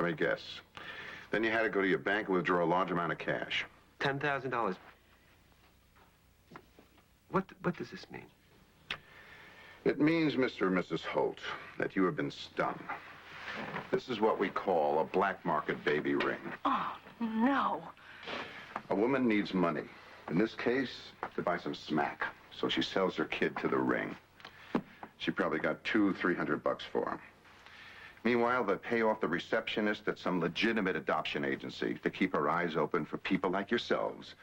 me guess. Then you had to go to your bank and withdraw a large amount of cash. $10,000. What does this mean? It means, Mr. and Mrs. Holt, that you have been stung. This is what we call a black market baby ring. Oh, no. A woman needs money. In this case, to buy some smack. So she sells her kid to the ring. She probably got $200-300 for him. Meanwhile, they pay off the receptionist at some legitimate adoption agency to keep her eyes open for people like yourselves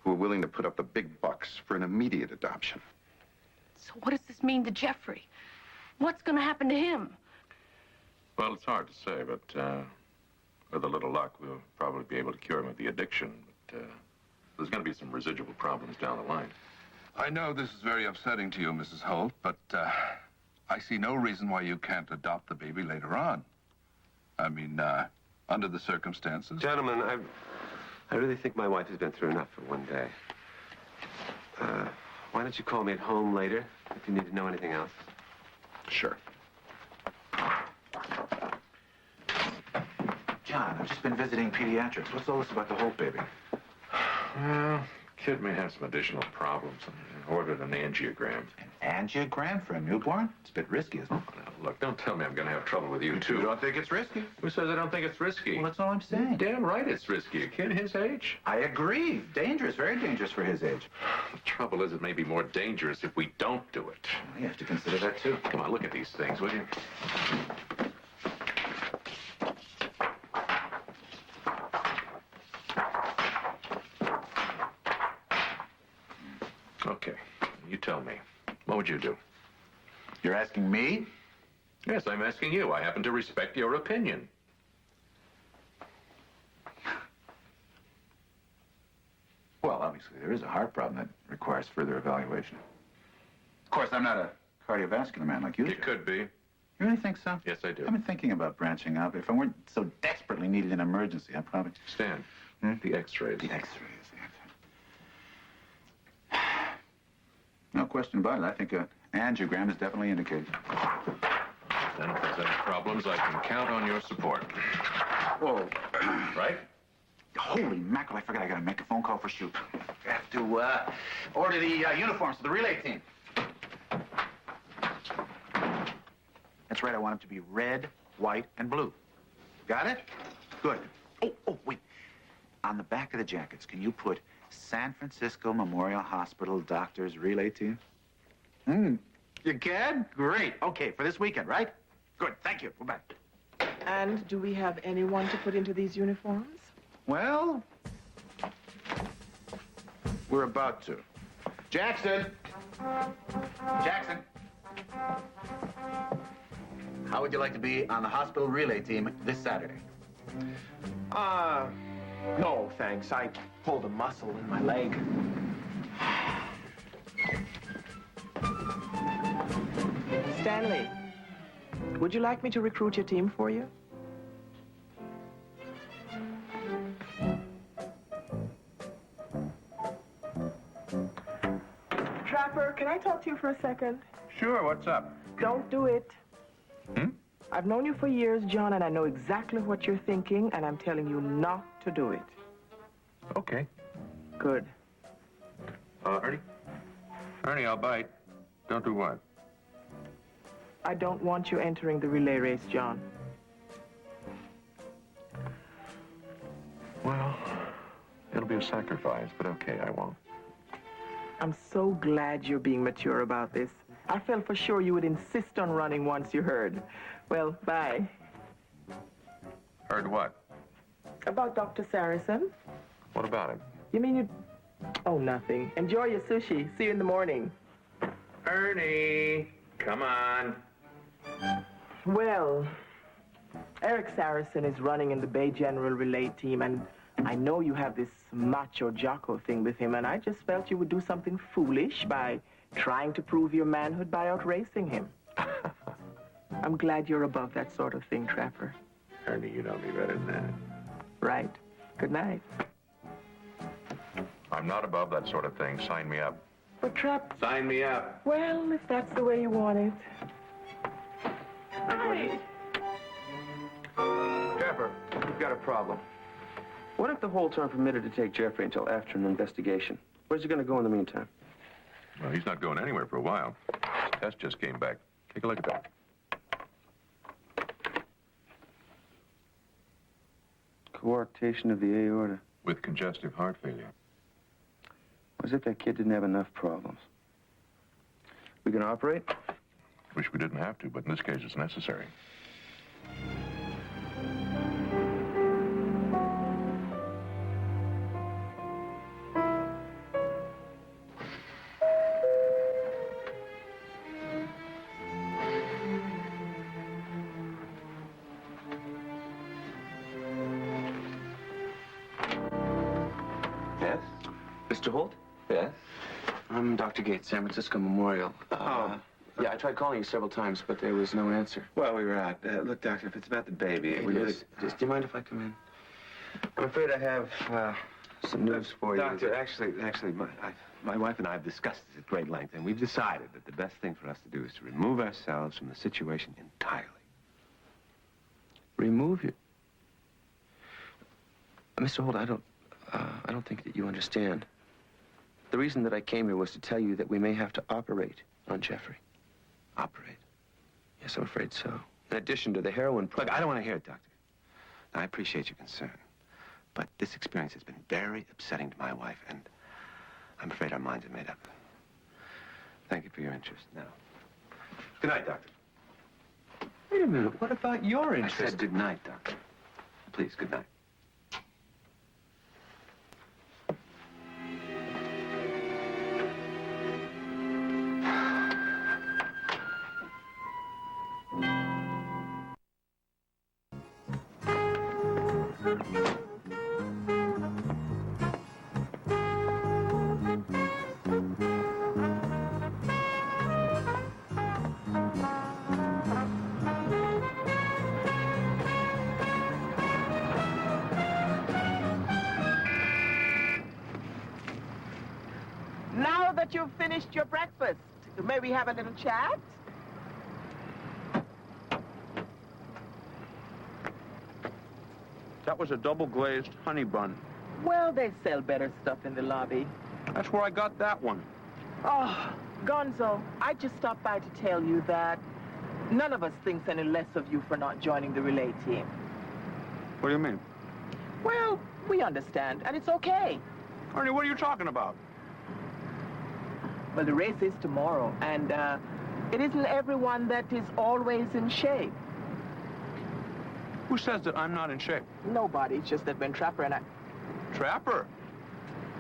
who are willing to put up the big bucks for an immediate adoption. So what does this mean to Jeffrey? What's going to happen to him? Well, it's hard to say, but with a little luck, we'll probably be able to cure him of the addiction. But there's going to be some residual problems down the line. I know this is very upsetting to you, Mrs. Holt, but I see no reason why you can't adopt the baby later on. I mean, under the circumstances. Gentlemen, I really think my wife has been through enough for one day. Why don't you call me at home later if you need to know anything else? Sure. John, I've just been visiting pediatrics. What's all this about the Holt baby? Well, kid may have some additional problems. I ordered an angiogram. An angiogram for a newborn? It's a bit risky, isn't it? Now, look, don't tell me I'm going to have trouble with you, too. You don't think it's risky? Who says I don't think it's risky? Well, that's all I'm saying. Damn right it's risky. A kid his age. I agree. Dangerous, very dangerous for his age. The trouble is it may be more dangerous if we don't do it. Well, you have to consider that, too. Come on, look at these things, will you? Okay, you tell me. What would you do? You're asking me? Yes, I'm asking you. I happen to respect your opinion. Well, obviously, there is a heart problem that requires further evaluation. Of course, I'm not a cardiovascular man like you. You could be. You really think so? Yes, I do. I've been thinking about branching out. If I weren't so desperately needed in emergency, I'd probably... Stan, the x-rays. The x-rays, yeah. No question about it. I think an angiogram is definitely indicated. Then if there's any problems, I can count on your support. Whoa. Right? Holy mackerel, I forgot I gotta make a phone call for shoot. I have to order the uniforms for the relay team. That's right, I want them to be red, white, and blue. Got it? Good. Oh, wait. On the back of the jackets, can you put San Francisco Memorial Hospital Doctors Relay Team? You can? Great. Okay, for this weekend, right? Good, thank you. We're back. And do we have anyone to put into these uniforms? Well, we're about to. Jackson! Jackson! How would you like to be on the hospital relay team this Saturday? No, thanks. I pulled a muscle in my leg. Stanley, would you like me to recruit your team for you? Trapper, can I talk to you for a second? Sure, what's up? Don't do it. I've known you for years, John, and I know exactly what you're thinking, and I'm telling you not to do it. Okay. Good. Ernie? Ernie, I'll bite. Don't do what? I don't want you entering the relay race, John. Well, it'll be a sacrifice, but okay, I won't. I'm so glad you're being mature about this. I felt for sure you would insist on running once you heard. Well, bye. Heard what? About Dr. Saracen? What about him? You mean you... Oh, nothing. Enjoy your sushi. See you in the morning. Ernie, come on. Well, Eric Saracen is running in the Bay General Relay Team, and I know you have this macho jocko thing with him, and I just felt you would do something foolish by trying to prove your manhood by outracing him. I'm glad you're above that sort of thing, Trapper. Ernie, you know me better than that. Right. Good night. I'm not above that sort of thing. Sign me up. But Sign me up. well, if that's the way you want it. Trapper, We've got a problem. What if the Holts aren't permitted to take Jeffrey until after an investigation? Where's he going to go in the meantime? Well, he's not going anywhere for a while. His test just came back. Take a look at that. Coarctation of the aorta. With congestive heart failure. As if that kid didn't have enough problems. We gonna operate? Wish we didn't have to, but in this case, it's necessary. Yes? Mr. Holt? Yes? I'm Dr. Gates, San Francisco Memorial. Yeah, I tried calling you several times, but there was no answer. Well, we were out. Look, Doctor, if it's about the baby... It is. Just, do you mind if I come in? I'm afraid I have some news for you. Doctor, actually, my wife and I have discussed this at great length, and we've decided that the best thing for us to do is to remove ourselves from the situation entirely. Remove you? Mr. Holt, I don't think that you understand. The reason that I came here was to tell you that we may have to operate on Jeffrey. Operate? Yes, I'm afraid so. In addition to the heroin... Look, I don't want to hear it, Doctor. I appreciate your concern, but this experience has been very upsetting to my wife, and I'm afraid our minds are made up. Thank you for your interest. Now, good night, Doctor. Wait a minute. What about your interest? I said good night, Doctor. Please, good night. Now that you've finished your breakfast, may we have a little chat? That was a double-glazed honey bun. Well, they sell better stuff in the lobby. That's where I got that one. Oh, Gonzo, I just stopped by to tell you that none of us thinks any less of you for not joining the relay team. What do you mean? Well, we understand, and it's okay. Ernie, what are you talking about? Well, the race is tomorrow, and it isn't everyone that is always in shape. Who says that I'm not in shape? Nobody, it's just that when Trapper and I... Trapper?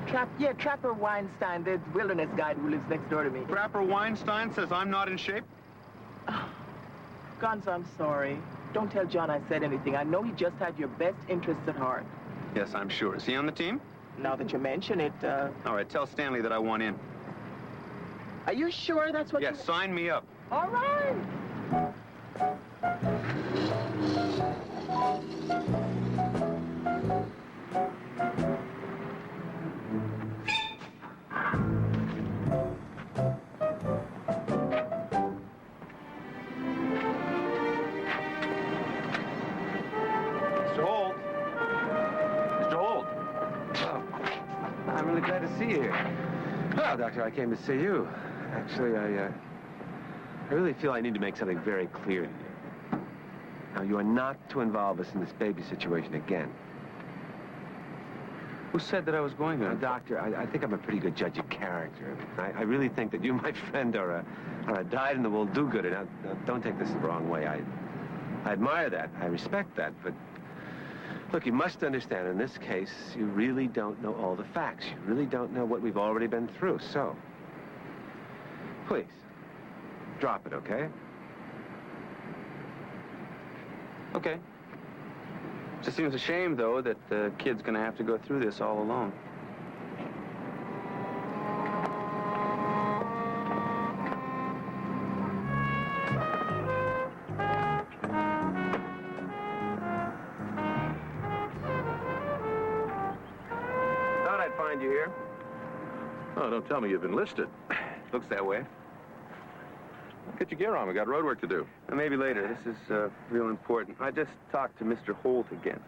Trapper Weinstein, the wilderness guide who lives next door to me. Trapper Weinstein says I'm not in shape? Gonzo, I'm sorry. Don't tell John I said anything. I know he just had your best interests at heart. Yes, I'm sure. Is he on the team? Now that you mention it, All right, tell Stanley that I want in. Are you sure that's what Yes, sign me up. All right. Mr. Holt. Mr. Holt. Oh, I'm really glad to see you here. Well, Doctor, I came to see you. Actually, I really feel I need to make something very clear to you. Now, you are not to involve us in this baby situation again. Who said that I was going to? Doctor, I think I'm a pretty good judge of character. I really think that you, my friend, are a dyed-in-the-wool do-gooder. Now, don't take this the wrong way. I admire that. I respect that. But, look, you must understand, in this case, you really don't know all the facts. You really don't know what we've already been through. So, please, drop it, okay? Okay. Just seems a shame, though, that the kid's gonna have to go through this all alone. Thought I'd find you here. Oh, don't tell me you've enlisted. Looks that way. Get your gear on. We got road work to do. Maybe later. This is real important. I just talked to Mr. Holt again.